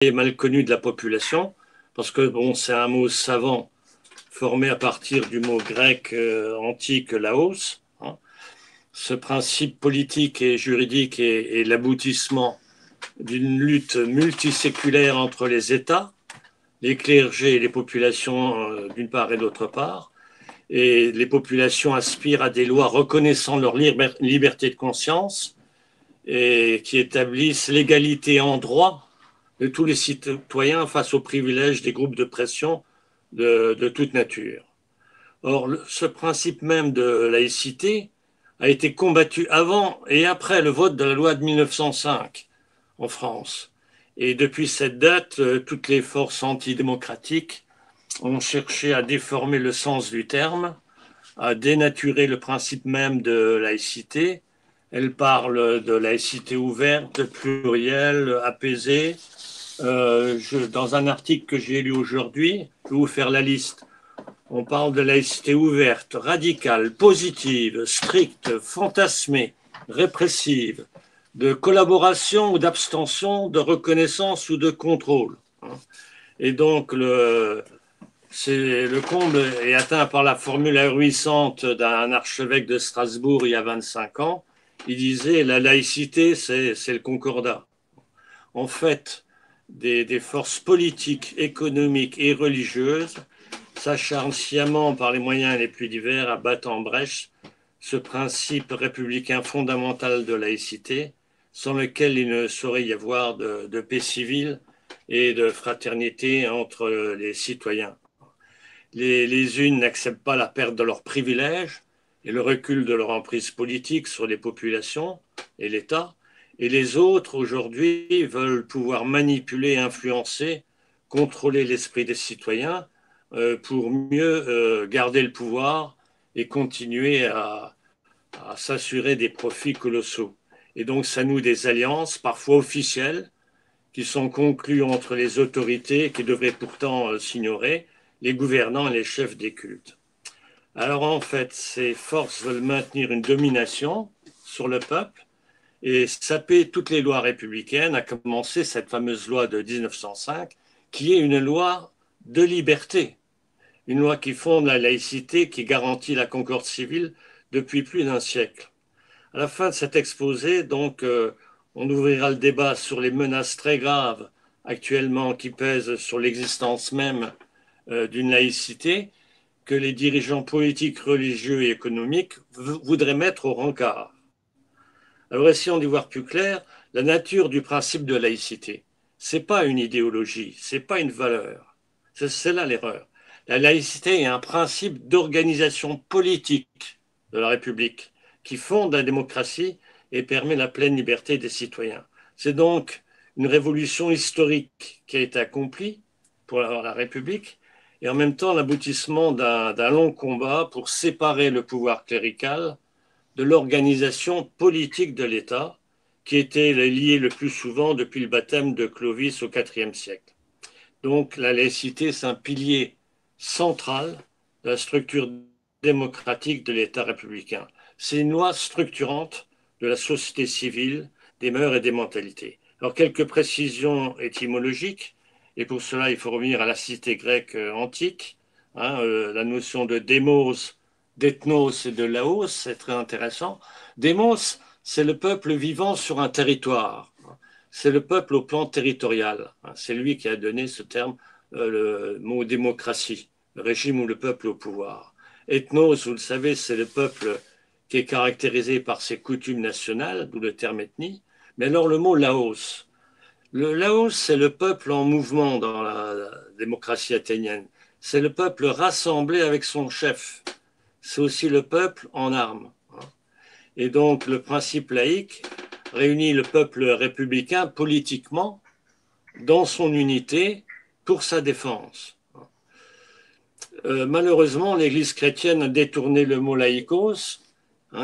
est mal connu de la population, parce que bon, c'est un mot savant formé à partir du mot grec antique laos. Hein. Ce principe politique et juridique est l'aboutissement d'une lutte multiséculaire entre les États, les clergés et les populations d'une part et d'autre part. Et les populations aspirent à des lois reconnaissant leur liberté de conscience et qui établissent l'égalité en droit de tous les citoyens face aux privilèges des groupes de pression de toute nature. Or, ce principe même de laïcité a été combattu avant et après le vote de la loi de 1905 en France. Et depuis cette date, toutes les forces antidémocratiques ont cherché à déformer le sens du terme, à dénaturer le principe même de laïcité. Elles parlent de laïcité ouverte, plurielle, apaisée. Dans un article que j'ai lu aujourd'hui, je vais vous faire la liste. On parle de laïcité ouverte, radicale, positive, stricte, fantasmée, répressive, de collaboration ou d'abstention, de reconnaissance ou de contrôle. Et donc, le comble est atteint par la formule ahurissante d'un archevêque de Strasbourg il y a 25 ans. Il disait la laïcité, c'est le concordat. En fait, des forces politiques, économiques et religieuses s'acharnent sciemment par les moyens les plus divers à battre en brèche ce principe républicain fondamental de laïcité, sans lequel il ne saurait y avoir de paix civile et de fraternité entre les citoyens. Les unes n'acceptent pas la perte de leurs privilèges et le recul de leur emprise politique sur les populations et l'État, et les autres, aujourd'hui, veulent pouvoir manipuler, influencer, contrôler l'esprit des citoyens pour mieux garder le pouvoir et continuer à s'assurer des profits colossaux. Et donc, ça noue des alliances, parfois officielles, qui sont conclues entre les autorités qui devraient pourtant s'ignorer, les gouvernants et les chefs des cultes. Alors en fait, ces forces veulent maintenir une domination sur le peuple et saper toutes les lois républicaines, à commencer cette fameuse loi de 1905, qui est une loi de liberté, une loi qui fonde la laïcité, qui garantit la concorde civile depuis plus d'un siècle. À la fin de cet exposé, donc, on ouvrira le débat sur les menaces très graves actuellement qui pèsent sur l'existence même d'une laïcité que les dirigeants politiques, religieux et économiques voudraient mettre au rencard. Alors essayons d'y voir plus clair, la nature du principe de laïcité. C'est pas une idéologie, c'est pas une valeur. C'est là l'erreur. La laïcité est un principe d'organisation politique de la République qui fonde la démocratie et permet la pleine liberté des citoyens. C'est donc une révolution historique qui a été accomplie pour la République et en même temps l'aboutissement d'un long combat pour séparer le pouvoir clérical de l'organisation politique de l'État, qui était liée le plus souvent depuis le baptême de Clovis au IVe siècle. Donc la laïcité, c'est un pilier central de la structure démocratique de l'État républicain. C'est une loi structurante de la société civile, des mœurs et des mentalités. Alors quelques précisions étymologiques, et pour cela il faut revenir à la cité grecque antique, la notion de démos, d'ethnos et de laos, c'est très intéressant. Démos, c'est le peuple vivant sur un territoire. C'est le peuple au plan territorial. C'est lui qui a donné ce terme, le mot démocratie, le régime où le peuple est au pouvoir. Ethnos, vous le savez, c'est le peuple qui est caractérisé par ses coutumes nationales, d'où le terme ethnie. Mais alors le mot Laos. Le Laos, c'est le peuple en mouvement dans la démocratie athénienne. C'est le peuple rassemblé avec son chef. C'est aussi le peuple en armes. Et donc le principe laïque réunit le peuple républicain politiquement dans son unité pour sa défense. Malheureusement, l'Église chrétienne a détourné le mot laïkos,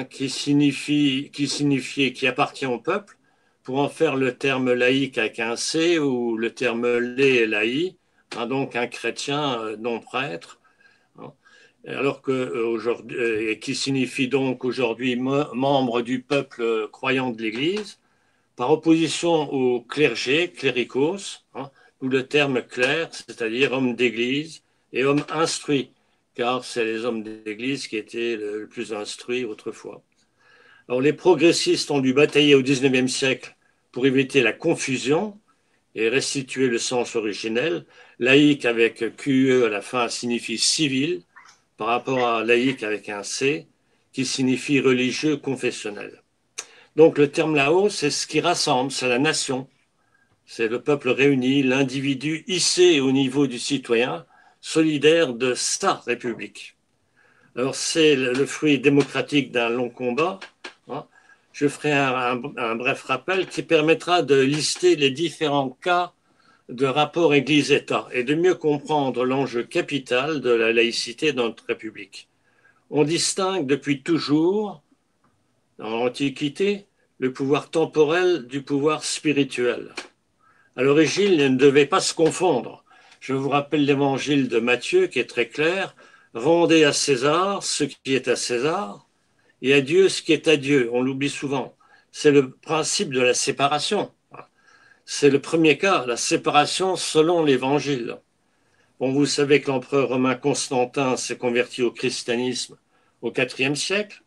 qui signifiait qui appartient au peuple, pour en faire le terme laïque avec un C ou le terme lé laï, donc un chrétien non prêtre, alors que aujourd'hui, qui signifie donc aujourd'hui membre du peuple croyant de l'Église, par opposition au clergé, cléricos, ou le terme clerc, c'est-à-dire homme d'église, et homme instruit, car c'est les hommes d'église qui étaient le plus instruits autrefois. Alors les progressistes ont dû batailler au XIXe siècle pour éviter la confusion et restituer le sens originel. Laïque avec QE à la fin signifie civil, par rapport à laïque avec un C, qui signifie religieux confessionnel. Donc le terme là-haut, c'est ce qui rassemble, c'est la nation, c'est le peuple réuni, l'individu hissé au niveau du citoyen, solidaire de sa République. Alors c'est le fruit démocratique d'un long combat. Hein. Je ferai un bref rappel qui permettra de lister les différents cas de rapport Église-État et de mieux comprendre l'enjeu capital de la laïcité dans notre République. On distingue depuis toujours, dans l'Antiquité, le pouvoir temporel du pouvoir spirituel. À l'origine, ils ne devaient pas se confondre. Je vous rappelle l'évangile de Matthieu qui est très clair. Rendez à César ce qui est à César et à Dieu ce qui est à Dieu. On l'oublie souvent. C'est le principe de la séparation. C'est le premier cas, la séparation selon l'évangile. Bon, vous savez que l'empereur romain Constantin s'est converti au christianisme au IVe siècle.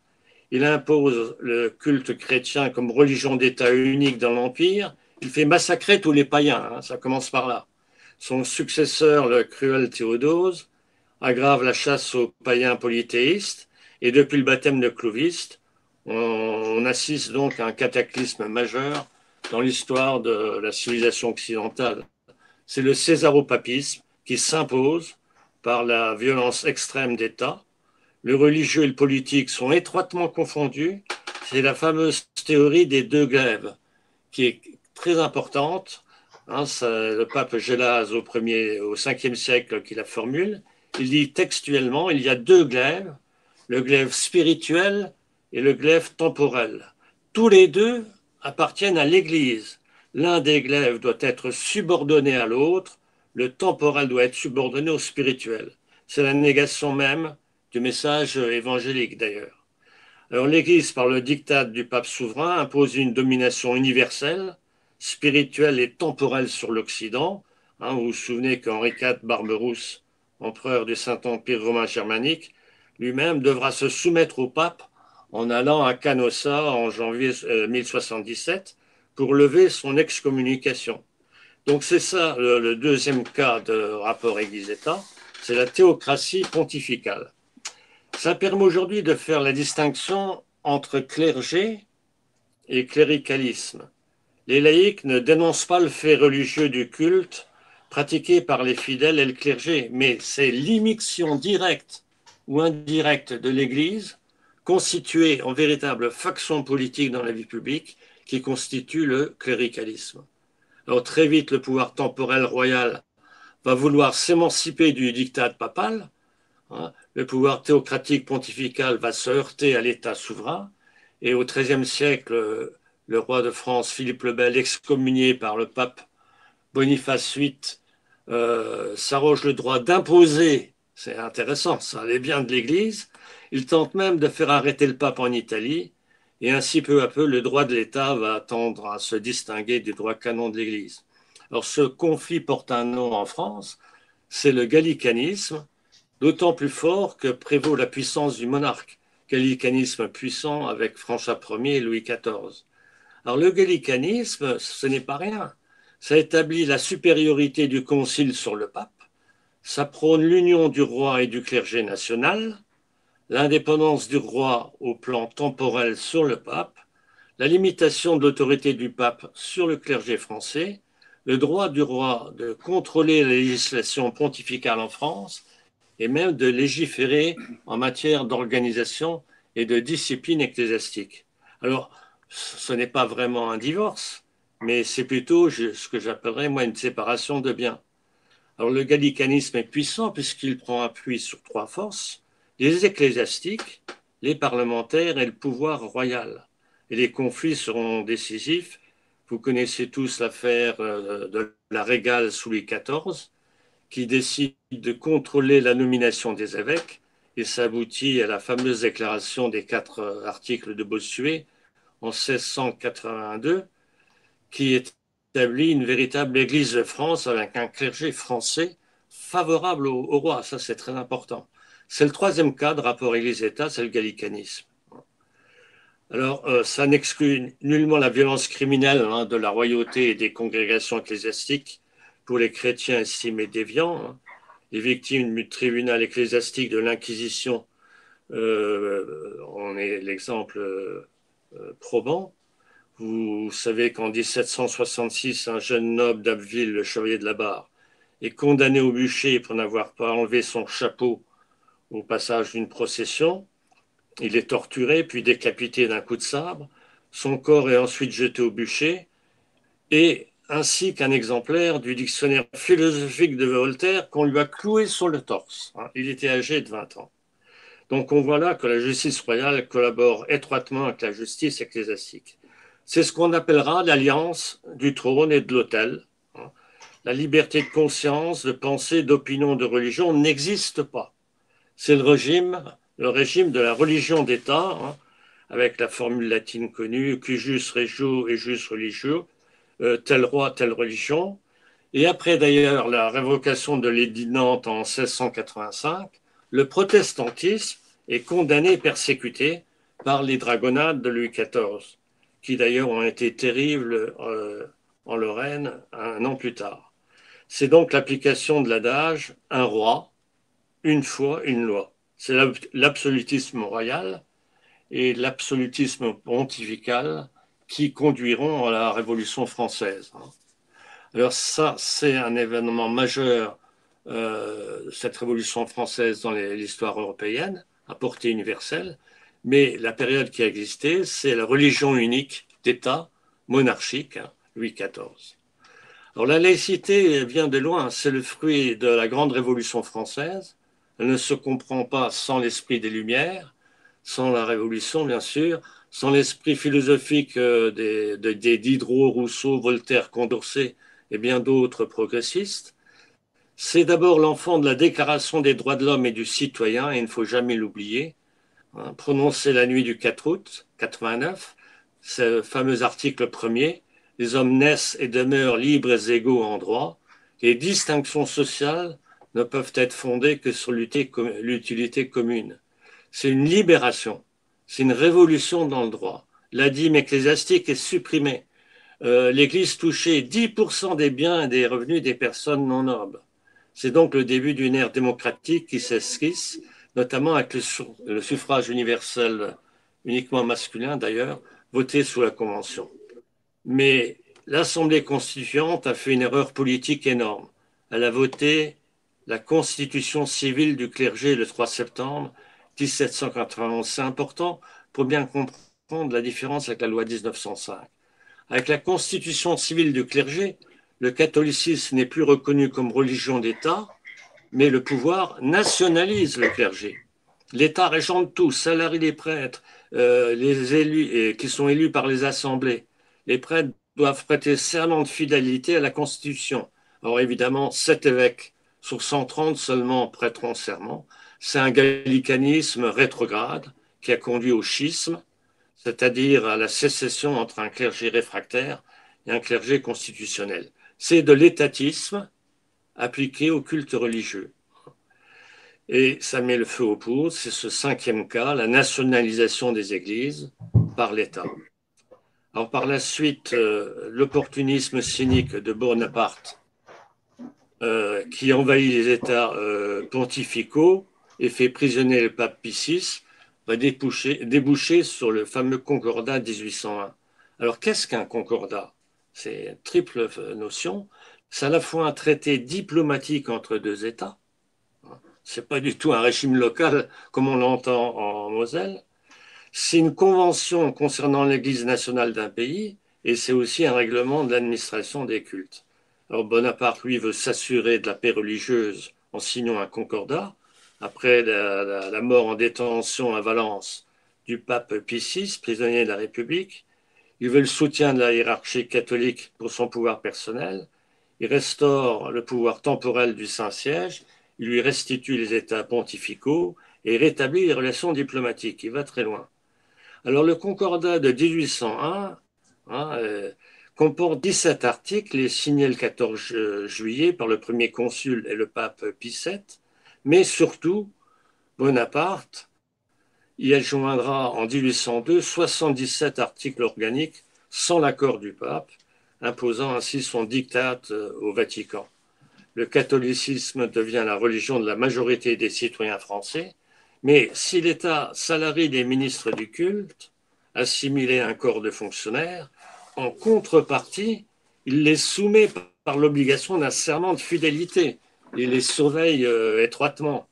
Il impose le culte chrétien comme religion d'État unique dans l'Empire. Il fait massacrer tous les païens, hein, ça commence par là. Son successeur, le cruel Théodose, aggrave la chasse aux païens polythéistes. Et depuis le baptême de Clovis, on assiste donc à un cataclysme majeur dans l'histoire de la civilisation occidentale. C'est le césaropapisme qui s'impose par la violence extrême d'État. Le religieux et le politique sont étroitement confondus. C'est la fameuse théorie des deux glaives qui est très importante. Hein, le pape Gélase au 5e siècle qui la formule. Il dit textuellement, il y a deux glaives, le glaive spirituel et le glaive temporel. Tous les deux appartiennent à l'Église. L'un des glaives doit être subordonné à l'autre, le temporel doit être subordonné au spirituel. C'est la négation même du message évangélique d'ailleurs. Alors l'Église, par le diktat du pape souverain, impose une domination universelle, spirituelle et temporelle sur l'Occident. Hein, vous vous souvenez qu'Henri IV Barberousse, empereur du Saint-Empire romain germanique, lui-même devra se soumettre au pape en allant à Canossa en janvier 1077 pour lever son excommunication. Donc c'est ça le deuxième cas de rapport Église-État, c'est la théocratie pontificale. Ça permet aujourd'hui de faire la distinction entre clergé et cléricalisme. Les laïcs ne dénoncent pas le fait religieux du culte pratiqué par les fidèles et le clergé, mais c'est l'immixtion directe ou indirecte de l'Église constituée en véritable faction politique dans la vie publique qui constitue le cléricalisme. Alors très vite, le pouvoir temporel royal va vouloir s'émanciper du diktat papal. Hein, le pouvoir théocratique pontifical va se heurter à l'État souverain. Et au XIIIe siècle, le roi de France, Philippe le Bel, excommunié par le pape Boniface VIII, s'arroge le droit d'imposer, c'est intéressant, ça, les biens de l'Église. Il tente même de faire arrêter le pape en Italie. Et ainsi, peu à peu, le droit de l'État va tendre à se distinguer du droit canon de l'Église. Alors, ce conflit porte un nom en France, c'est le gallicanisme, d'autant plus fort que prévaut la puissance du monarque. Gallicanisme puissant avec François Ier et Louis XIV. Alors, le gallicanisme, ce n'est pas rien. Ça établit la supériorité du concile sur le pape, ça prône l'union du roi et du clergé national, l'indépendance du roi au plan temporel sur le pape, la limitation de l'autorité du pape sur le clergé français, le droit du roi de contrôler la législation pontificale en France et même de légiférer en matière d'organisation et de discipline ecclésiastique. Alors, ce n'est pas vraiment un divorce, mais c'est plutôt ce que j'appellerais, moi, une séparation de biens. Alors, le gallicanisme est puissant puisqu'il prend appui sur trois forces, les ecclésiastiques, les parlementaires et le pouvoir royal. Et les conflits seront décisifs. Vous connaissez tous l'affaire de la Régale sous Louis XIV, qui décide de contrôler la nomination des évêques, et ça aboutit à la fameuse déclaration des 4 articles de Bossuet en 1682, qui est établit une véritable Église de France avec un clergé français favorable au roi. Ça, c'est très important. C'est le troisième cas de rapport Église-État, c'est le gallicanisme. Alors, ça n'exclut nullement la violence criminelle hein, de la royauté et des congrégations ecclésiastiques pour les chrétiens estimés déviants. Hein. Les victimes du tribunal ecclésiastique de l'Inquisition, on est l'exemple probant. Vous savez qu'en 1766, un jeune noble d'Abbeville, le chevalier de la Barre, est condamné au bûcher pour n'avoir pas enlevé son chapeau au passage d'une procession. Il est torturé, puis décapité d'un coup de sabre. Son corps est ensuite jeté au bûcher, et ainsi qu'un exemplaire du dictionnaire philosophique de Voltaire qu'on lui a cloué sur le torse. Il était âgé de 20 ans. Donc on voit là que la justice royale collabore étroitement avec la justice ecclésiastique. C'est ce qu'on appellera l'alliance du trône et de l'autel. La liberté de conscience, de pensée, d'opinion, de religion n'existe pas. C'est le régime de la religion d'État, hein, avec la formule latine connue, cujus regio et jus religio, tel roi, telle religion. Et après d'ailleurs la révocation de l'édit de Nantes en 1685, le protestantisme est condamné et persécuté par les dragonnades de Louis XIV, qui d'ailleurs ont été terribles en Lorraine un an plus tard. C'est donc l'application de l'adage un roi, une foi, une loi. C'est l'absolutisme royal et l'absolutisme pontifical qui conduiront à la Révolution française. Alors ça, c'est un événement majeur, cette Révolution française dans l'histoire européenne, à portée universelle, mais la période qui a existé, c'est la religion unique d'État monarchique, hein, Louis XIV. Alors la laïcité vient de loin, c'est le fruit de la grande Révolution française. Elle ne se comprend pas sans l'esprit des Lumières, sans la Révolution bien sûr, sans l'esprit philosophique des Diderot, Rousseau, Voltaire, Condorcet et bien d'autres progressistes. C'est d'abord l'enfant de la Déclaration des droits de l'homme et du citoyen, et il ne faut jamais l'oublier, hein, prononcé la nuit du 4 août 89, ce fameux article premier, les hommes naissent et demeurent libres et égaux en droit, les distinctions sociales ne peuvent être fondées que sur l'utilité commune. C'est une libération, c'est une révolution dans le droit. La dîme ecclésiastique est supprimée. L'Église touchait 10% des biens et des revenus des personnes non nobles. C'est donc le début d'une ère démocratique qui s'esquisse, notamment avec le suffrage universel uniquement masculin d'ailleurs, voté sous la Convention. Mais l'Assemblée constituante a fait une erreur politique énorme. Elle a voté la constitution civile du clergé le 3 septembre 1791. C'est important pour bien comprendre la différence avec la loi 1905. Avec la constitution civile du clergé, le catholicisme n'est plus reconnu comme religion d'État, mais le pouvoir nationalise le clergé. L'État régente tout, salarie les prêtres, les élus qui sont élus par les assemblées. Les prêtres doivent prêter serment de fidélité à la Constitution. Alors évidemment, 7 évêques sur 130 seulement prêteront serment. C'est un gallicanisme rétrograde qui a conduit au schisme, c'est-à-dire à la sécession entre un clergé réfractaire et un clergé constitutionnel. C'est de l'étatisme appliqué au culte religieux. Et ça met le feu aux poudres. C'est ce cinquième cas, la nationalisation des églises par l'État. Alors par la suite, l'opportunisme cynique de Bonaparte, qui envahit les États pontificaux et fait prisonnier le pape Pie VI, va déboucher sur le fameux concordat 1801. Alors qu'est-ce qu'un concordat? C'est une triple notion. C'est à la fois un traité diplomatique entre deux États. C'est pas du tout un régime local comme on l'entend en Moselle. C'est une convention concernant l'Église nationale d'un pays et c'est aussi un règlement de l'administration des cultes. Alors Bonaparte, lui, veut s'assurer de la paix religieuse en signant un concordat. Après la mort en détention à Valence du pape Pie VI, prisonnier de la République, il veut le soutien de la hiérarchie catholique pour son pouvoir personnel. Il restaure le pouvoir temporel du Saint-Siège. Il lui restitue les États pontificaux et rétablit les relations diplomatiques. Il va très loin. Alors le concordat de 1801 hein, comporte 17 articles et est signé le 14 juillet par le premier consul et le pape Pie VII, mais surtout, Bonaparte y adjoindra en 1802 77 articles organiques sans l'accord du pape, imposant ainsi son diktat au Vatican. Le catholicisme devient la religion de la majorité des citoyens français, mais si l'État salarie les ministres du culte, assimilés à un corps de fonctionnaires, en contrepartie, il les soumet par l'obligation d'un serment de fidélité. Il les surveille étroitement.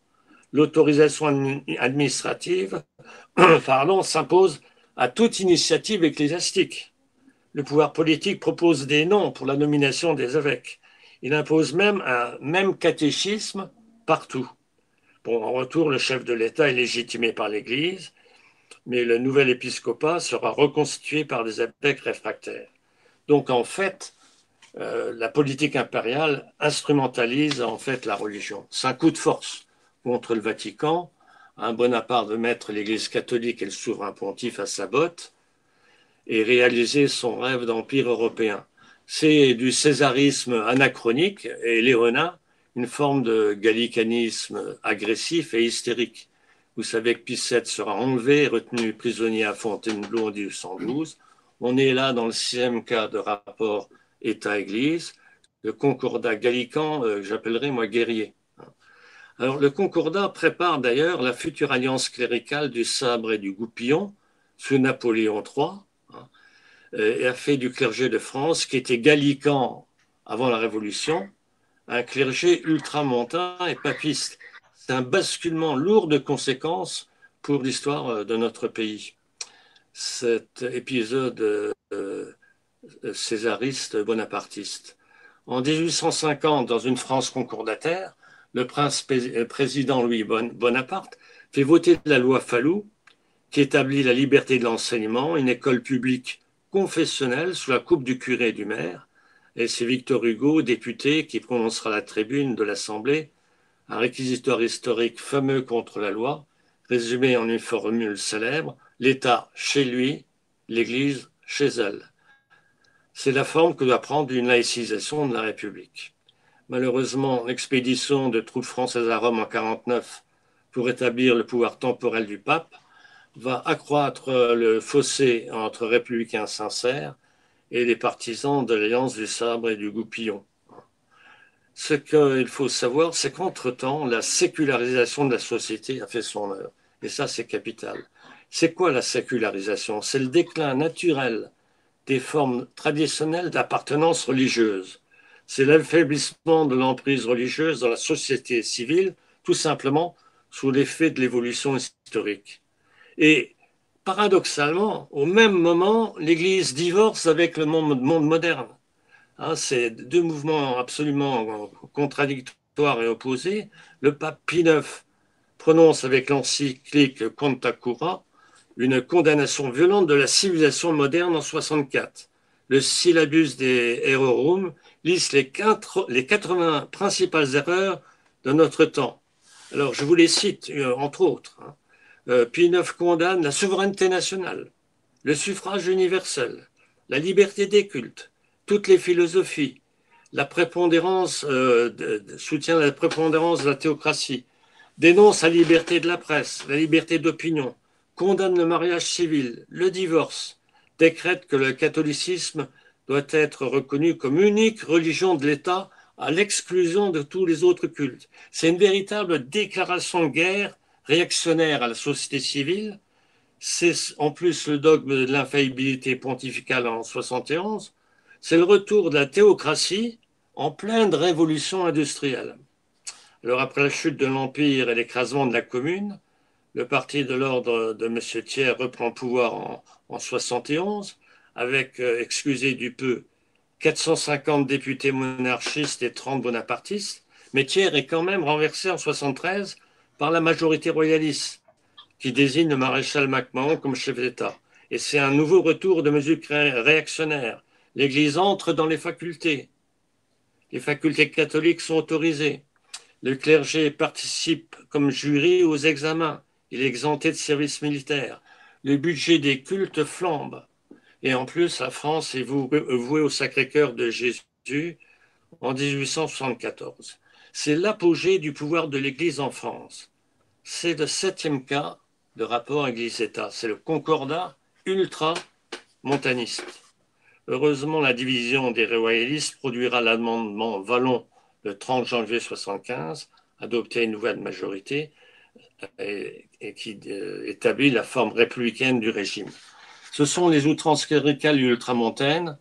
L'autorisation administrative s'impose à toute initiative ecclésiastique. Le pouvoir politique propose des noms pour la nomination des évêques. Il impose même un même catéchisme partout. Bon, en retour, le chef de l'État est légitimé par l'Église, mais le nouvel épiscopat sera reconstitué par des évêques réfractaires. Donc, en fait, la politique impériale instrumentalise en fait la religion. C'est un coup de force contre le Vatican. Bonaparte veut mettre l'Église catholique et le souverain pontife à sa botte et réaliser son rêve d'empire européen. C'est du césarisme anachronique et léonin, une forme de gallicanisme agressif et hystérique. Vous savez que Pie VII sera enlevé et retenu prisonnier à Fontainebleau en 1812. On est là dans le 6e cas de rapport État-Église. Le concordat gallican, j'appellerais moi guerrier. Alors le concordat prépare d'ailleurs la future alliance cléricale du sabre et du goupillon sous Napoléon III, et a fait du clergé de France, qui était gallican avant la Révolution, un clergé ultramontain et papiste. C'est un basculement lourd de conséquences pour l'histoire de notre pays. Cet épisode césariste bonapartiste. En 1850, dans une France concordataire, le président Louis Bonaparte fait voter la loi Fallou qui établit la liberté de l'enseignement, une école publique confessionnelle sous la coupe du curé et du maire. Et c'est Victor Hugo, député, qui prononcera la tribune de l'Assemblée, un réquisitoire historique fameux contre la loi, résumé en une formule célèbre, l'État chez lui, l'Église chez elle. C'est la forme que doit prendre une laïcisation de la République. Malheureusement, l'expédition de troupes françaises à Rome en 1949 pour établir le pouvoir temporel du pape va accroître le fossé entre républicains sincères et les partisans de l'alliance du sabre et du goupillon. Ce qu'il faut savoir, c'est qu'entre-temps, la sécularisation de la société a fait son œuvre. Et ça, c'est capital. C'est quoi la sécularisation? C'est le déclin naturel des formes traditionnelles d'appartenance religieuse. C'est l'affaiblissement de l'emprise religieuse dans la société civile, tout simplement sous l'effet de l'évolution historique. Et paradoxalement, au même moment, l'Église divorce avec le monde moderne. C'est deux mouvements absolument contradictoires et opposés. Le pape Pie IX prononce avec l'encyclique Contra Cura une condamnation violente de la civilisation moderne en 64. Le syllabus des Errorum liste les 80 principales erreurs de notre temps. Alors, je vous les cite, entre autres. Pie IX condamne la souveraineté nationale, le suffrage universel, la liberté des cultes, toutes les philosophies, la prépondérance, soutient la prépondérance de la théocratie, dénonce la liberté de la presse, la liberté d'opinion, condamne le mariage civil, le divorce, décrète que le catholicisme doit être reconnu comme unique religion de l'État à l'exclusion de tous les autres cultes. C'est une véritable déclaration de guerre réactionnaire à la société civile. C'est en plus le dogme de l'infaillibilité pontificale en 71. C'est le retour de la théocratie en pleine révolution industrielle. Alors après la chute de l'Empire et l'écrasement de la Commune, le parti de l'ordre de M. Thiers reprend pouvoir en 71 avec, excusez du peu, 450 députés monarchistes et 30 bonapartistes. Mais Thiers est quand même renversé en 73 par la majorité royaliste qui désigne le maréchal MacMahon comme chef d'État. Et c'est un nouveau retour de mesures réactionnaires. L'Église entre dans les facultés. Les facultés catholiques sont autorisées. Le clergé participe comme jury aux examens. Il est exempté de service militaire. Le budget des cultes flambe. Et en plus, la France est vouée au Sacré-Cœur de Jésus en 1874. C'est l'apogée du pouvoir de l'Église en France. C'est le 7e cas de rapport Église-État. C'est le concordat ultra-montaniste. Heureusement, la division des royalistes produira l'amendement Vallon le 30 janvier 1975, adopté à une nouvelle majorité, et qui établit la forme républicaine du régime. Ce sont les outrances cléricales et ultramontaines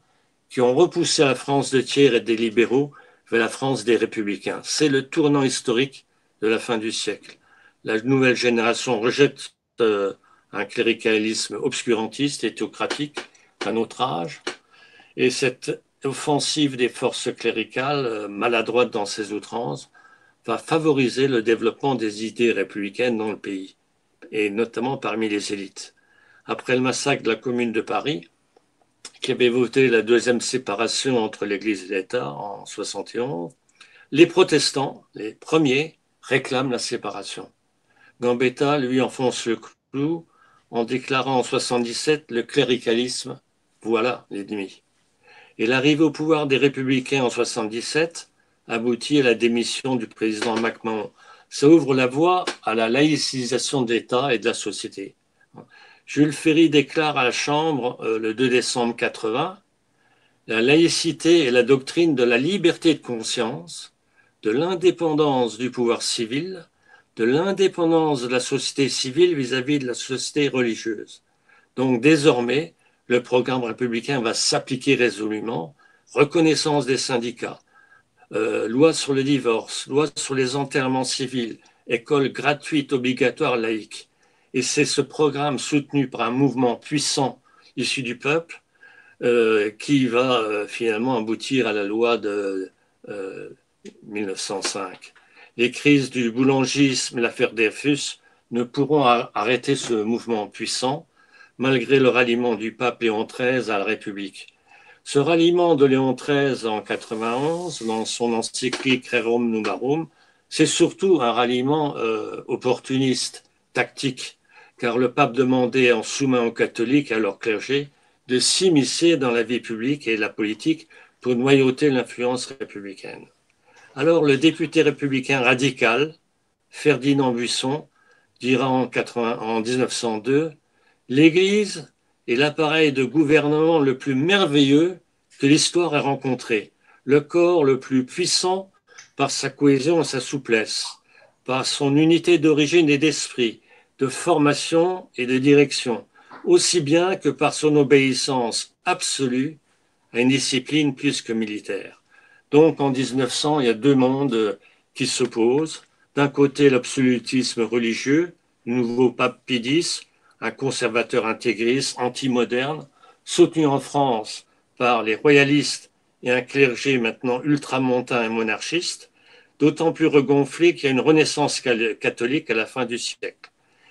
qui ont repoussé la France de Thiers et des libéraux vers la France des républicains. C'est le tournant historique de la fin du siècle. La nouvelle génération rejette un cléricalisme obscurantiste et théocratique d'un autre âge, et cette offensive des forces cléricales, maladroite dans ses outrances, va favoriser le développement des idées républicaines dans le pays, et notamment parmi les élites. Après le massacre de la Commune de Paris, qui avait voté la deuxième séparation entre l'Église et l'État en 1971, les protestants, les premiers, réclament la séparation. Gambetta, lui, enfonce le clou en déclarant en 1977 le cléricalisme, voilà l'ennemi. Et l'arrivée au pouvoir des républicains en 1977 aboutit à la démission du président MacMahon. Ça ouvre la voie à la laïcisation de l'État et de la société. Jules Ferry déclare à la Chambre le 2 décembre 1980 « La laïcité est la doctrine de la liberté de conscience, de l'indépendance du pouvoir civil, de l'indépendance de la société civile vis-à-vis de la société religieuse. » Donc désormais, le programme républicain va s'appliquer résolument, reconnaissance des syndicats, loi sur le divorce, loi sur les enterrements civils, école gratuite obligatoire laïque. Et c'est ce programme soutenu par un mouvement puissant issu du peuple qui va finalement aboutir à la loi de 1905. Les crises du boulangisme et l'affaire Dreyfus ne pourront arrêter ce mouvement puissant malgré le ralliement du pape Léon XIII à la République. Ce ralliement de Léon XIII en 91, dans son encyclique Rerum Novarum, c'est surtout un ralliement opportuniste, tactique, car le pape demandait en sous-main aux catholiques et à leur clergé de s'immiscer dans la vie publique et la politique pour noyauter l'influence républicaine. Alors le député républicain radical, Ferdinand Buisson, dira en 1902 « L'Église est l'appareil de gouvernement le plus merveilleux que l'histoire ait rencontré, le corps le plus puissant par sa cohésion et sa souplesse, par son unité d'origine et d'esprit, de formation et de direction, aussi bien que par son obéissance absolue à une discipline plus que militaire. » Donc en 1900, il y a deux mondes qui s'opposent. D'un côté, l'absolutisme religieux, le nouveau pape Pie X, un conservateur intégriste, anti-moderne, soutenu en France par les royalistes et un clergé maintenant ultramontain et monarchiste, d'autant plus regonflé qu'il y a une renaissance catholique à la fin du siècle.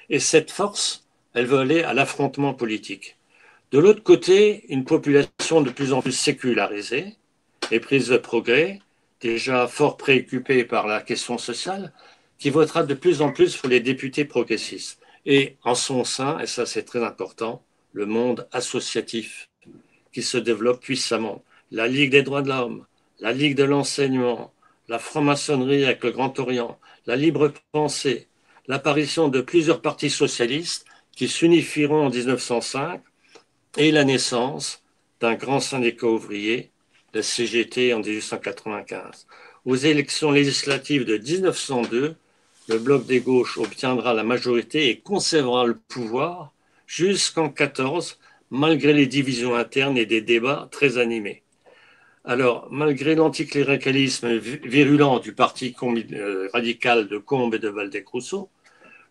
Et cette force, elle veut aller à l'affrontement politique. De l'autre côté, une population de plus en plus sécularisée, éprise de progrès, déjà fort préoccupée par la question sociale, qui votera de plus en plus pour les députés progressistes. Et en son sein, et ça c'est très important, le monde associatif qui se développe puissamment. La Ligue des droits de l'homme, la Ligue de l'enseignement, la franc-maçonnerie avec le Grand Orient, la libre pensée, l'apparition de plusieurs partis socialistes qui s'unifieront en 1905 et la naissance d'un grand syndicat ouvrier, la CGT en 1895. Aux élections législatives de 1902, le bloc des gauches obtiendra la majorité et conservera le pouvoir jusqu'en 14, malgré les divisions internes et des débats très animés. Alors, malgré l'anticléricalisme virulent du parti radical de Combes et de Waldeck-Rousseau,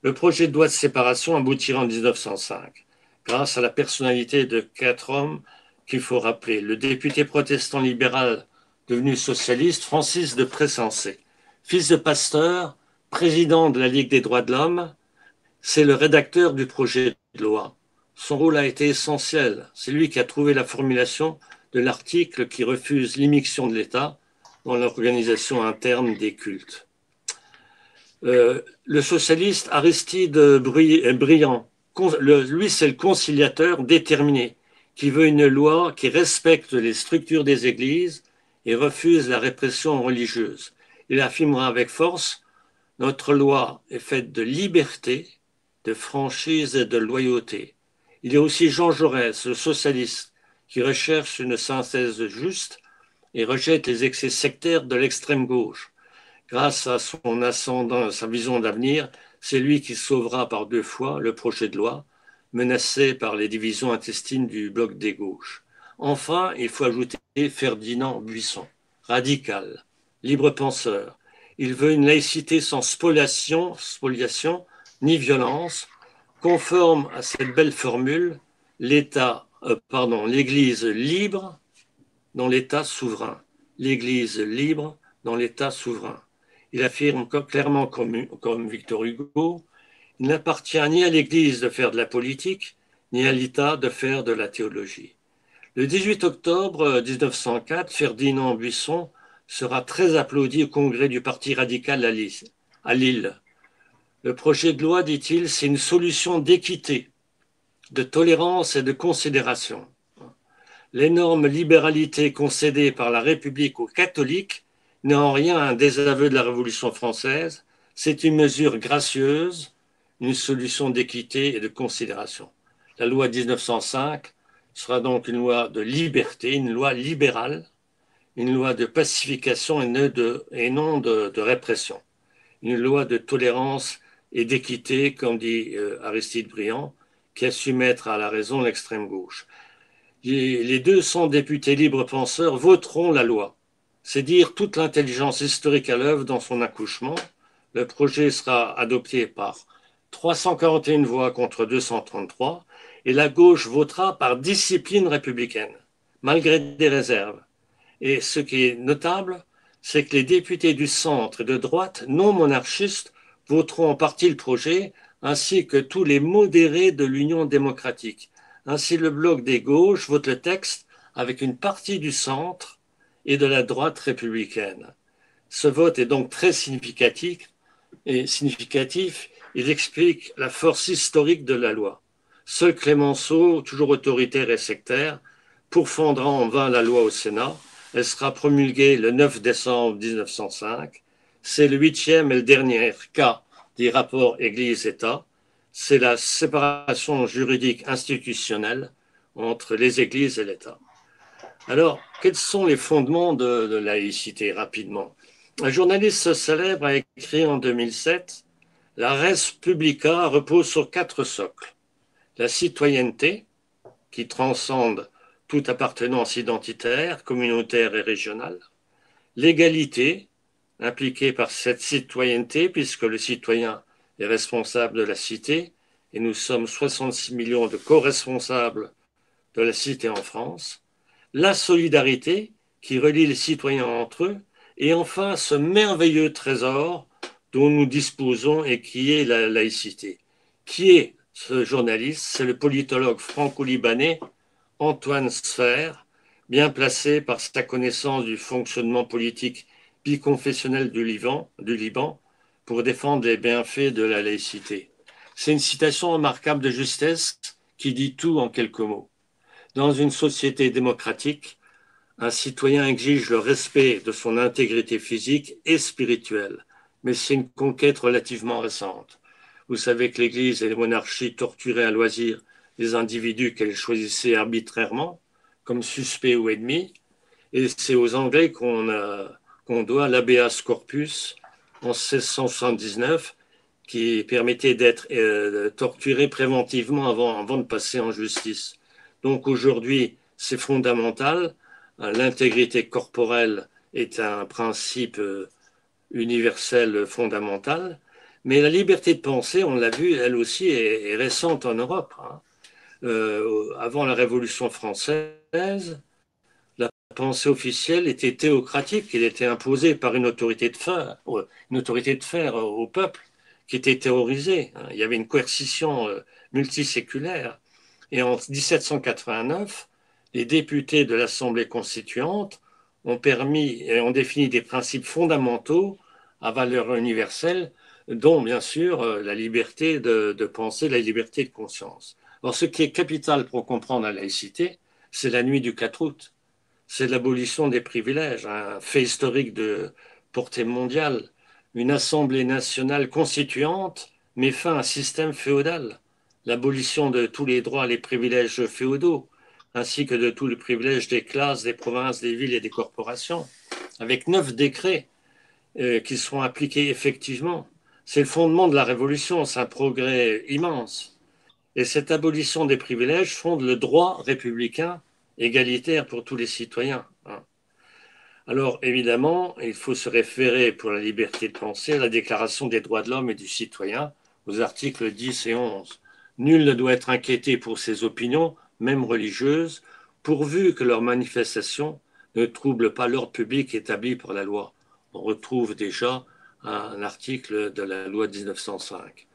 le projet de loi de séparation aboutira en 1905, grâce à la personnalité de 4 hommes qu'il faut rappeler. Le député protestant libéral devenu socialiste, Francis de Pressensé, fils de pasteur, président de la Ligue des droits de l'homme, c'est le rédacteur du projet de loi. Son rôle a été essentiel. C'est lui qui a trouvé la formulation de l'article qui refuse l'immixtion de l'État dans l'organisation interne des cultes. Le socialiste Aristide Briand, lui c'est le conciliateur déterminé qui veut une loi qui respecte les structures des églises et refuse la répression religieuse. Il affirmera avec force: notre loi est faite de liberté, de franchise et de loyauté. Il y a aussi Jean Jaurès, le socialiste, qui recherche une synthèse juste et rejette les excès sectaires de l'extrême gauche. Grâce à son ascendant, sa vision d'avenir, c'est lui qui sauvera par 2 fois le projet de loi, menacé par les divisions intestines du bloc des gauches. Enfin, il faut ajouter Ferdinand Buisson, radical, libre penseur. Il veut une laïcité sans spoliation ni violence, conforme à cette belle formule, l'Église libre dans l'État souverain. L'Église libre dans l'État souverain. Il affirme clairement, comme Victor Hugo, il n'appartient ni à l'Église de faire de la politique, ni à l'État de faire de la théologie. Le 18 octobre 1904, Ferdinand Buisson sera très applaudi au congrès du Parti radical à Lille. Le projet de loi, dit-il, c'est une solution d'équité, de tolérance et de considération. L'énorme libéralité concédée par la République aux catholiques n'est en rien un désaveu de la Révolution française, c'est une mesure gracieuse, une solution d'équité et de considération. La loi 1905 sera donc une loi de liberté, une loi libérale, une loi de pacification et non de répression, une loi de tolérance et d'équité, comme dit Aristide Briand, qui a su mettre à la raison l'extrême gauche. Les 200 députés libres penseurs voteront la loi. C'est dire toute l'intelligence historique à l'œuvre dans son accouchement. Le projet sera adopté par 341 voix contre 233 et la gauche votera par discipline républicaine, malgré des réserves. Et ce qui est notable, c'est que les députés du centre et de droite non monarchistes voteront en partie le projet, ainsi que tous les modérés de l'Union démocratique. Ainsi, le bloc des gauches vote le texte avec une partie du centre et de la droite républicaine. Ce vote est donc très significatif. Il explique la force historique de la loi. Seul Clémenceau, toujours autoritaire et sectaire, pourfendra en vain la loi au Sénat. Elle sera promulguée le 9 décembre 1905. C'est le 8e et le dernier cas des rapports Église-État. C'est la séparation juridique institutionnelle entre les églises et l'État. Alors, quels sont les fondements de laïcité, rapidement? Un journaliste célèbre a écrit en 2007: la res publica repose sur 4 socles. La citoyenneté, qui transcende toute appartenance identitaire, communautaire et régionale. L'égalité, impliquée par cette citoyenneté, puisque le citoyen est responsable de la cité, et nous sommes 66 millions de co-responsables de la cité en France. La solidarité, qui relie les citoyens entre eux, et enfin ce merveilleux trésor dont nous disposons et qui est la laïcité. Qui est ce journaliste? C'est le politologue franco-libanais Antoine Sfer, bien placé par sa connaissance du fonctionnement politique biconfessionnel du Liban pour défendre les bienfaits de la laïcité. C'est une citation remarquable de justesse qui dit tout en quelques mots. Dans une société démocratique, un citoyen exige le respect de son intégrité physique et spirituelle, mais c'est une conquête relativement récente. Vous savez que l'Église et les monarchies torturaient à loisir les individus qu'elles choisissaient arbitrairement, comme suspects ou ennemis, et c'est aux Anglais qu'on doit l'habeas corpus en 1679, qui permettait d'être torturé préventivement avant de passer en justice. Donc aujourd'hui, c'est fondamental. L'intégrité corporelle est un principe universel fondamental, mais la liberté de penser, on l'a vu, elle aussi est récente en Europe. Avant la Révolution française, la pensée officielle était théocratique, elle était imposée par une autorité de fer au peuple qui était terrorisé. Il y avait une coercition multiséculaire. Et en 1789, les députés de l'Assemblée constituante ont permis et ont défini des principes fondamentaux à valeur universelle, dont bien sûr la liberté de penser, la liberté de conscience. Alors, ce qui est capital pour comprendre la laïcité, c'est la nuit du 4 août. C'est l'abolition des privilèges, un fait historique de portée mondiale. Une assemblée nationale constituante met fin à un système féodal. L'abolition de tous les droits et les privilèges féodaux, ainsi que de tous les privilèges des classes, des provinces, des villes et des corporations, avec 9 décrets qui seront appliqués effectivement. C'est le fondement de la Révolution, c'est un progrès immense. Et cette abolition des privilèges fonde le droit républicain égalitaire pour tous les citoyens. Alors évidemment, il faut se référer pour la liberté de penser à la Déclaration des droits de l'homme et du citoyen, aux articles 10 et 11. Nul ne doit être inquiété pour ses opinions, même religieuses, pourvu que leurs manifestations ne troublent pas l'ordre public établi par la loi. On retrouve déjà un article de la loi de 1905.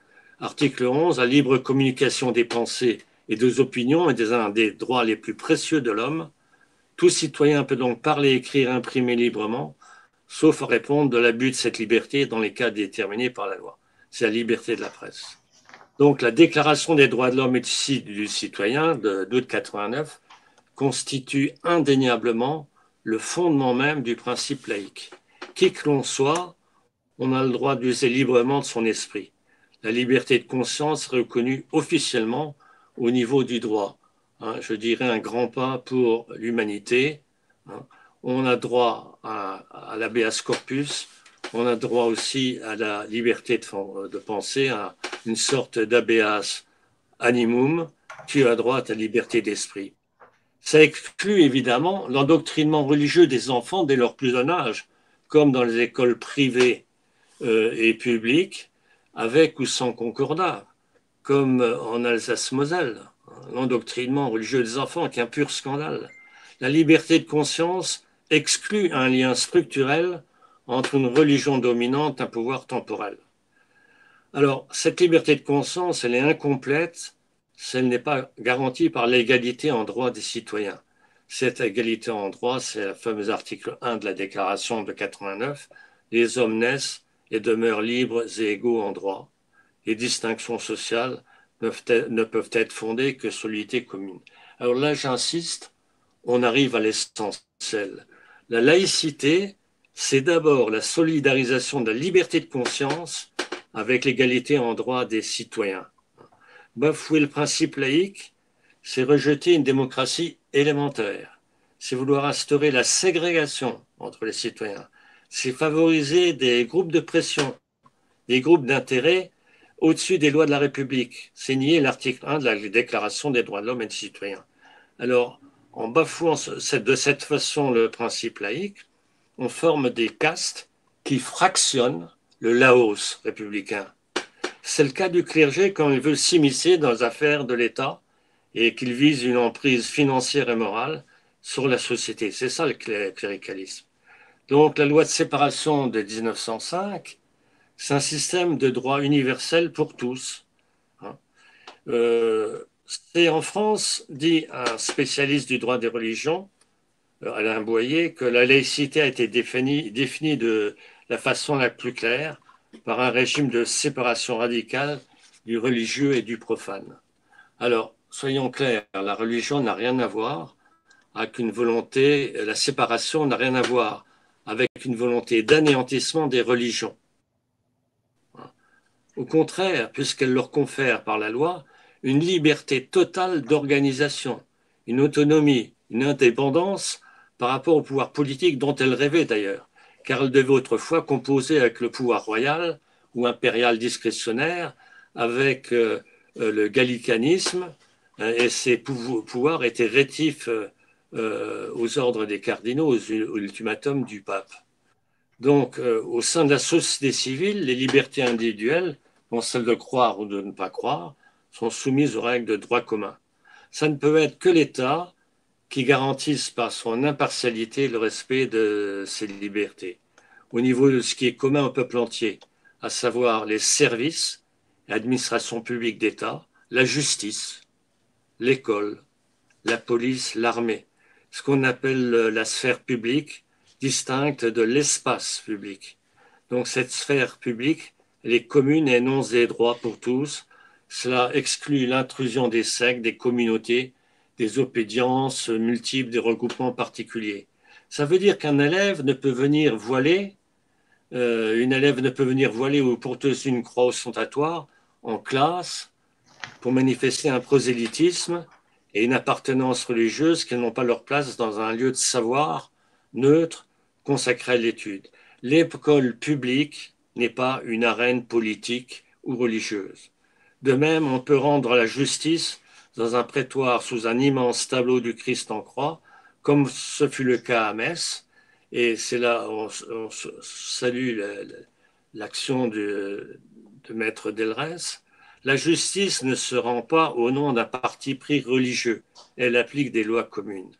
Article 11, la libre communication des pensées et des opinions est un des droits les plus précieux de l'homme. Tout citoyen peut donc parler, écrire, imprimer librement, sauf à répondre de l'abus de cette liberté dans les cas déterminés par la loi. C'est la liberté de la presse. Donc la Déclaration des droits de l'homme et du citoyen d'août 89 constitue indéniablement le fondement même du principe laïque. Qui que l'on soit, on a le droit d'user librement de son esprit. La liberté de conscience est reconnue officiellement au niveau du droit. Je dirais un grand pas pour l'humanité. On a droit à l'habeas corpus, on a droit aussi à la liberté de penser, à une sorte d'habeas animum, tu as droit à ta liberté d'esprit. Ça exclut évidemment l'endoctrinement religieux des enfants dès leur plus jeune âge, comme dans les écoles privées et publiques, avec ou sans concordat, comme en Alsace-Moselle. L'endoctrinement religieux des enfants est un pur scandale. La liberté de conscience exclut un lien structurel entre une religion dominante et un pouvoir temporel. Alors, cette liberté de conscience, elle est incomplète si elle n'est pas garantie par l'égalité en droit des citoyens. Cette égalité en droit, c'est le fameux article 1 de la Déclaration de 89. Les hommes naissent et demeurent libres et égaux en droit. Les distinctions sociales ne peuvent être fondées que sur l'unité commune. Alors là, j'insiste, on arrive à l'essentiel. La laïcité, c'est d'abord la solidarisation de la liberté de conscience avec l'égalité en droit des citoyens. Bafouer le principe laïque, c'est rejeter une démocratie élémentaire. C'est vouloir instaurer la ségrégation entre les citoyens. C'est favoriser des groupes de pression, des groupes d'intérêt au-dessus des lois de la République. C'est nier l'article 1 de la Déclaration des droits de l'homme et des citoyens. Alors, en bafouant de cette façon le principe laïque, on forme des castes qui fractionnent le Laos républicain. C'est le cas du clergé quand il veut s'immiscer dans les affaires de l'État et qu'il vise une emprise financière et morale sur la société. C'est ça le cléricalisme. Donc la loi de séparation de 1905, c'est un système de droit universel pour tous. C'est en France, dit un spécialiste du droit des religions, Alain Boyer, que la laïcité a été définie de la façon la plus claire par un régime de séparation radicale du religieux et du profane. Alors, soyons clairs, la religion n'a rien à voir avec une volonté, la séparation n'a rien à voir avec une volonté d'anéantissement des religions. Au contraire, puisqu'elle leur confère par la loi une liberté totale d'organisation, une autonomie, une indépendance par rapport au pouvoir politique dont elle rêvait d'ailleurs, car elle devait autrefois composer avec le pouvoir royal ou impérial discrétionnaire, avec le gallicanisme, et ses pouvoirs étaient rétifs aux ordres des cardinaux, aux ultimatums du pape. Donc, au sein de la société civile, les libertés individuelles, dont celle de croire ou de ne pas croire, sont soumises aux règles de droit commun. Ça ne peut être que l'État qui garantisse par son impartialité le respect de ces libertés, au niveau de ce qui est commun au peuple entier, à savoir les services, l'administration publique d'État, la justice, l'école, la police, l'armée, ce qu'on appelle la sphère publique, distincte de l'espace public. Donc cette sphère publique, elle est commune et énonce des droits pour tous. Cela exclut l'intrusion des sectes, des communautés, des obédiences multiples, des regroupements particuliers. Ça veut dire qu'un élève ne peut venir voiler, une élève ne peut venir voiler ou porteuse d'une croix ostentatoire en classe pour manifester un prosélytisme et une appartenance religieuse qu'elles n'ont pas leur place dans un lieu de savoir neutre consacré à l'étude. L'école publique n'est pas une arène politique ou religieuse. De même, on peut rendre la justice dans un prétoire sous un immense tableau du Christ en croix, comme ce fut le cas à Metz, et c'est là on salue l'action de Maître Delrès. La justice ne se rend pas au nom d'un parti pris religieux, elle applique des lois communes.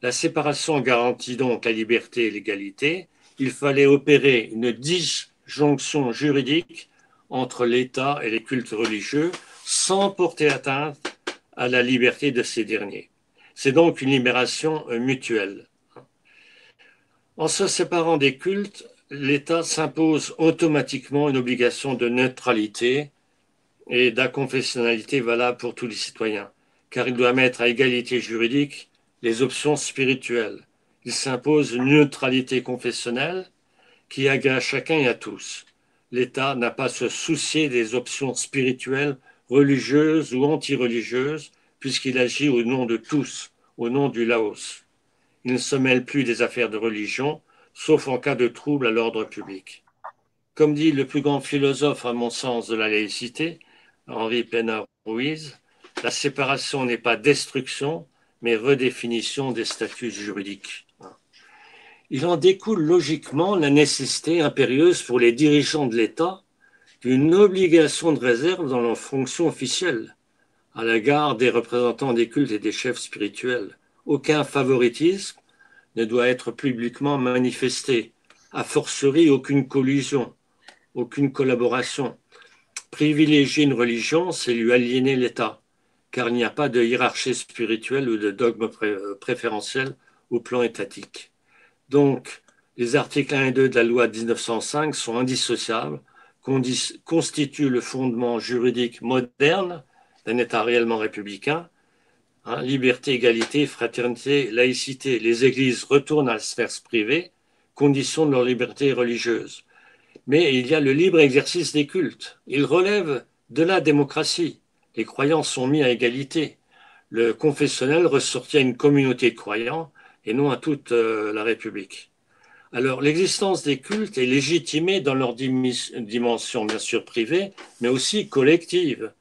La séparation garantit donc la liberté et l'égalité. Il fallait opérer une disjonction juridique entre l'État et les cultes religieux sans porter atteinte à la liberté de ces derniers. C'est donc une libération mutuelle. En se séparant des cultes, l'État s'impose automatiquement une obligation de neutralité et d'inconfessionnalité valable pour tous les citoyens, car il doit mettre à égalité juridique les options spirituelles. Il s'impose une neutralité confessionnelle qui agrée à chacun et à tous. L'État n'a pas à se soucier des options spirituelles, religieuses ou anti-religieuses, puisqu'il agit au nom de tous, au nom du Laos. Il ne se mêle plus des affaires de religion, sauf en cas de trouble à l'ordre public. Comme dit le plus grand philosophe, à mon sens, de la laïcité, Henri Pena-Ruiz, la séparation n'est pas destruction, mais redéfinition des statuts juridiques. Il en découle logiquement la nécessité impérieuse pour les dirigeants de l'État d'une obligation de réserve dans leurs fonctions officielles à l'égard des représentants des cultes et des chefs spirituels. Aucun favoritisme ne doit être publiquement manifesté, a fortiori aucune collusion, aucune collaboration. Privilégier une religion, c'est lui aliéner l'État, car il n'y a pas de hiérarchie spirituelle ou de dogme préférentiel au plan étatique. Donc, les articles 1 et 2 de la loi de 1905 sont indissociables, constituent le fondement juridique moderne d'un État réellement républicain. Liberté, égalité, fraternité, laïcité. Les églises retournent à la sphère privée, condition de leur liberté religieuse. Mais il y a le libre exercice des cultes. Il relève de la démocratie. Les croyants sont mis à égalité. Le confessionnel ressortit à une communauté de croyants et non à toute la République. Alors, l'existence des cultes est légitimée dans leur dimension, bien sûr, privée, mais aussi collective,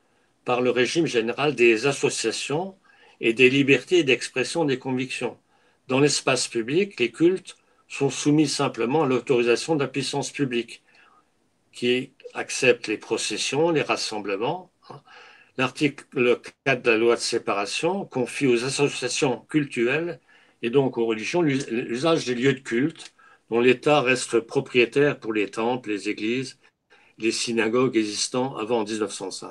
par le régime général des associations et des libertés d'expression des convictions. Dans l'espace public, les cultes sont soumis simplement à l'autorisation de la puissance publique, qui accepte les processions, les rassemblements. L'article 4 de la loi de séparation confie aux associations cultuelles et donc aux religions l'usage des lieux de culte dont l'État reste propriétaire pour les temples, les églises, les synagogues existant avant 1905.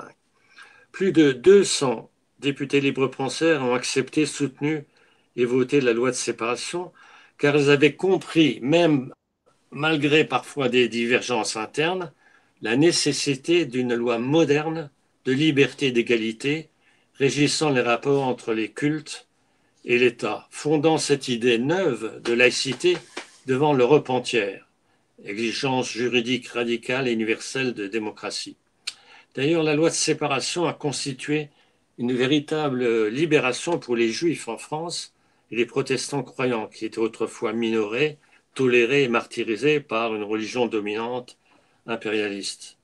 Plus de 200 députés libres-penseurs ont accepté, soutenu et voté la loi de séparation car ils avaient compris, même malgré parfois des divergences internes, la nécessité d'une loi moderne de liberté et d'égalité régissant les rapports entre les cultes et l'État, fondant cette idée neuve de laïcité devant l'Europe entière, exigence juridique radicale et universelle de démocratie. D'ailleurs, la loi de séparation a constitué une véritable libération pour les juifs en France et les protestants croyants qui étaient autrefois minorés, tolérés et martyrisés par une religion dominante impérialiste.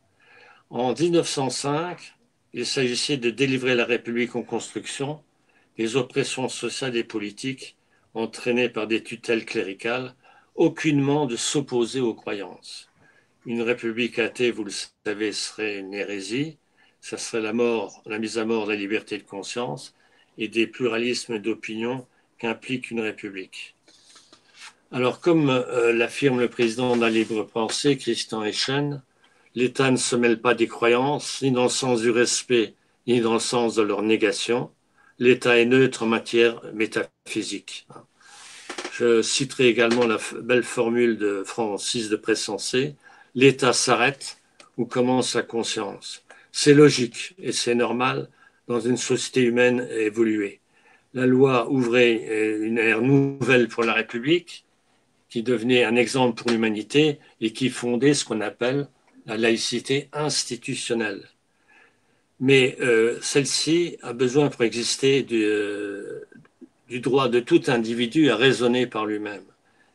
En 1905, il s'agissait de délivrer la République en construction des oppressions sociales et politiques entraînées par des tutelles cléricales, aucunement de s'opposer aux croyances. Une république athée, vous le savez, serait une hérésie, ça serait la mise à mort de la liberté de conscience et des pluralismes d'opinion qu'implique une république. Alors, comme l'affirme le président de la Libre Pensée, Christian Echen, l'État ne se mêle pas des croyances, ni dans le sens du respect, ni dans le sens de leur négation. L'État est neutre en matière métaphysique. Je citerai également la belle formule de Francis de Pressensé, l'État s'arrête où commence la conscience. C'est logique et c'est normal dans une société humaine évoluée. la loi ouvrait une ère nouvelle pour la République, qui devenait un exemple pour l'humanité et qui fondait ce qu'on appelle la laïcité institutionnelle. Mais celle-ci a besoin pour exister du droit de tout individu à raisonner par lui-même.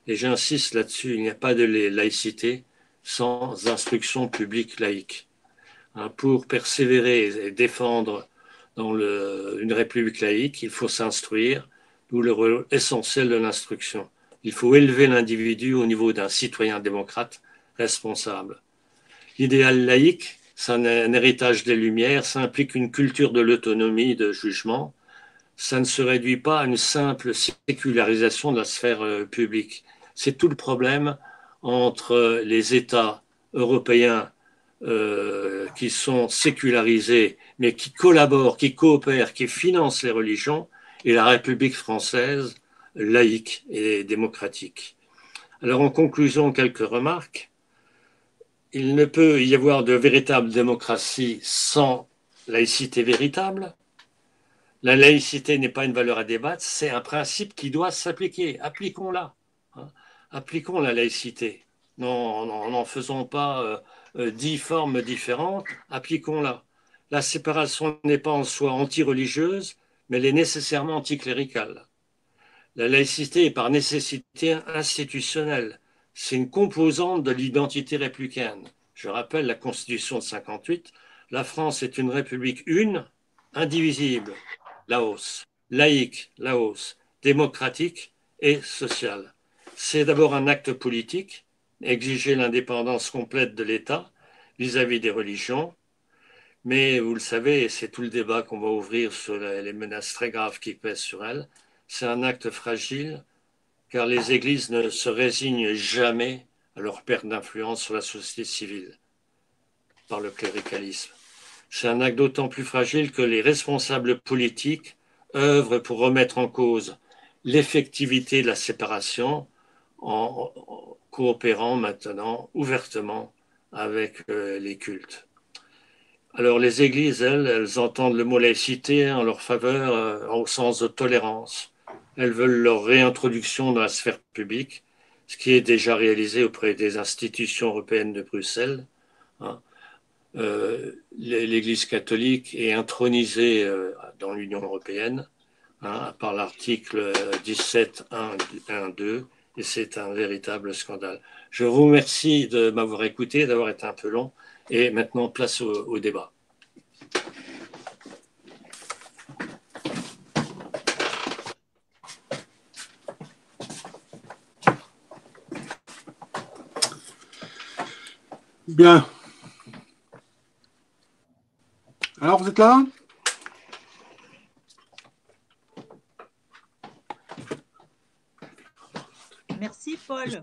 Et j'insiste là-dessus, il n'y a pas de laïcité sans instruction publique laïque. Pour persévérer et défendre dans une république laïque, il faut s'instruire, d'où le rôle essentiel de l'instruction. Il faut élever l'individu au niveau d'un citoyen démocrate responsable. L'idéal laïque, c'est un héritage des Lumières, ça implique une culture de l'autonomie de jugement. Ça ne se réduit pas à une simple sécularisation de la sphère publique. C'est tout le problème entre les États européens qui sont sécularisés, mais qui collaborent, qui coopèrent, qui financent les religions, et la République française laïque et démocratique. Alors en conclusion, quelques remarques. Il ne peut y avoir de véritable démocratie sans laïcité véritable. La laïcité n'est pas une valeur à débattre, c'est un principe qui doit s'appliquer. Appliquons-la. Appliquons la laïcité. Non, n'en faisons pas 10 formes différentes, appliquons-la. La séparation n'est pas en soi anti-religieuse, mais elle est nécessairement anticléricale. La laïcité est par nécessité institutionnelle. C'est une composante de l'identité républicaine. Je rappelle la Constitution de 58. La France est une république une, indivisible, Laos, laïque, Laos, démocratique et sociale. C'est d'abord un acte politique, exiger l'indépendance complète de l'État vis-à-vis des religions, mais vous le savez, et c'est tout le débat qu'on va ouvrir sur les menaces très graves qui pèsent sur elles, c'est un acte fragile, car les églises ne se résignent jamais à leur perte d'influence sur la société civile par le cléricalisme. C'est un acte d'autant plus fragile que les responsables politiques œuvrent pour remettre en cause l'effectivité de la séparation en coopérant maintenant ouvertement avec les cultes. Alors les églises, elles entendent le mot laïcité en leur faveur au sens de tolérance. Elles veulent leur réintroduction dans la sphère publique, ce qui est déjà réalisé auprès des institutions européennes de Bruxelles. L'Église catholique est intronisée dans l'Union européenne par l'article 17.1.2 et c'est un véritable scandale. Je vous remercie de m'avoir écouté, d'avoir été un peu long et maintenant place au débat. Bien. Alors, vous êtes là? Merci, Paul.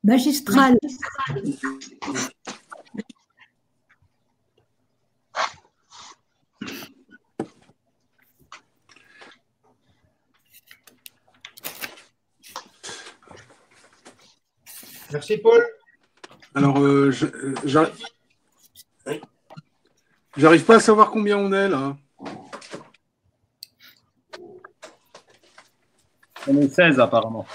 Magistral. Merci, Paul. Alors, j'arrive pas à savoir combien on est, là. On est 16, apparemment.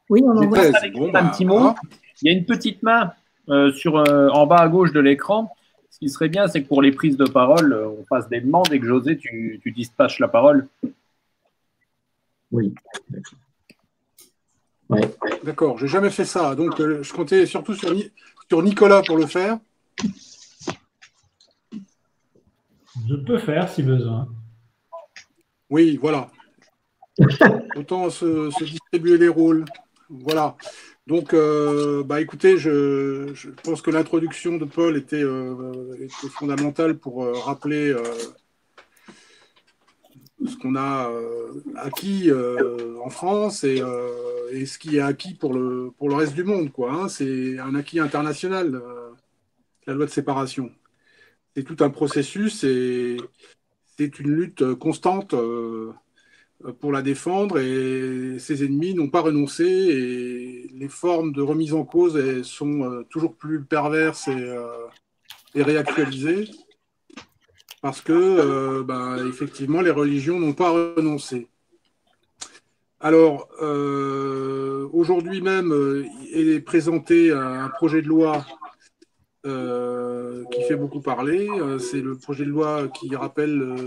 Oui, on envoie un petit mot. Il y a une petite main en bas à gauche de l'écran. Ce qui serait bien, c'est que pour les prises de parole, on fasse des demandes et que José, tu dispatches la parole. Oui, d'accord. Ouais. D'accord, j'ai jamais fait ça. Donc, je comptais surtout sur Nicolas pour le faire. Je peux faire si besoin. Oui, voilà. Autant se distribuer les rôles. Voilà. Donc, écoutez, je pense que l'introduction de Paul était fondamentale pour rappeler ce qu'on a acquis en France et ce qui est acquis pour le reste du monde, quoi. Hein. C'est un acquis international, la loi de séparation. C'est tout un processus et c'est une lutte constante pour la défendre et ses ennemis n'ont pas renoncé et les formes de remise en cause elles sont toujours plus perverses et réactualisées. parce que, effectivement, les religions n'ont pas renoncé. Alors, aujourd'hui même est présenté un projet de loi qui fait beaucoup parler. C'est le projet de loi qui rappelle,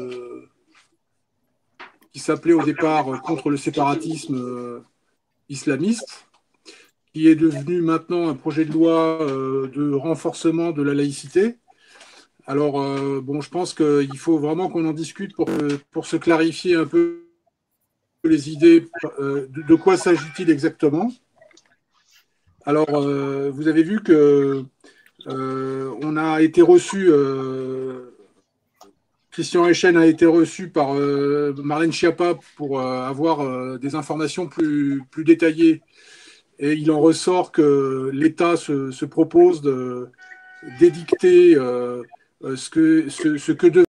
qui s'appelait au départ contre le séparatisme islamiste, qui est devenu maintenant un projet de loi de renforcement de la laïcité. Alors, je pense qu'il faut vraiment qu'on en discute pour se clarifier un peu les idées, de quoi s'agit-il exactement. Alors, vous avez vu que on a été reçu, Christian Echen a été reçu par Marlène Schiappa pour avoir des informations plus détaillées. Et il en ressort que l'État se propose d'édicter ce que